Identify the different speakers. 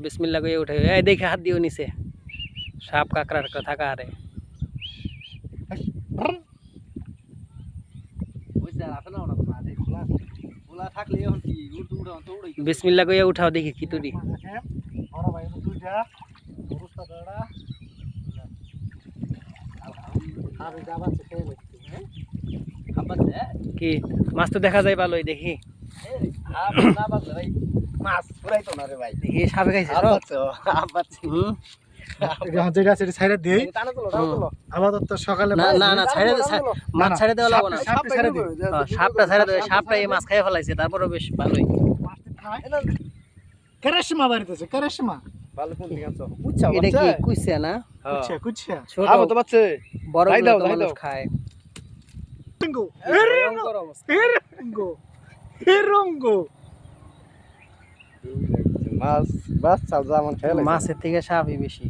Speaker 1: বিসমিল্লাহ কইয়া উঠে এই দেখে হাত দিও নিচে সাপ কাকড়ার কথা কারে বিসমিল্লাহ কইয়া উঠাও দেখি কি তুরি কি মাছ তো দেখা যায় ভালোই দেখি
Speaker 2: মাছ পুরাইতো না রে ভাই
Speaker 1: দেখি সাপে খাইছে
Speaker 3: যেটা সেটা ছাইড়া দেই আপাতত সকালে
Speaker 1: না না না ছাইড়া মাছ ছাইড়া দেওয়া লাগবে না
Speaker 3: সাপটা ছাইড়া দেই
Speaker 1: সাপটা ছাইড়া দেবে সাপটা এই মাছ খাইয়া ফেলাইছে তারপরও বেশ ভালোই
Speaker 3: কারেশমা বাড়িতেছে কারেশমা
Speaker 2: ভালো কোন দিকে আছো
Speaker 1: এটা কি কুইছে না
Speaker 3: কুচ্ছা কুচ্ছা
Speaker 1: ছোট
Speaker 2: আবো তো বাচ্চা
Speaker 1: বড়
Speaker 2: যাই দাও, যাই
Speaker 1: মানুষ
Speaker 2: দাও।
Speaker 1: খায়
Speaker 3: রঙ্গো রঙ্গো রঙ্গো
Speaker 2: মাছ বাস চাল যেমন খেলে
Speaker 1: মাছের থেকে সাপই বেশি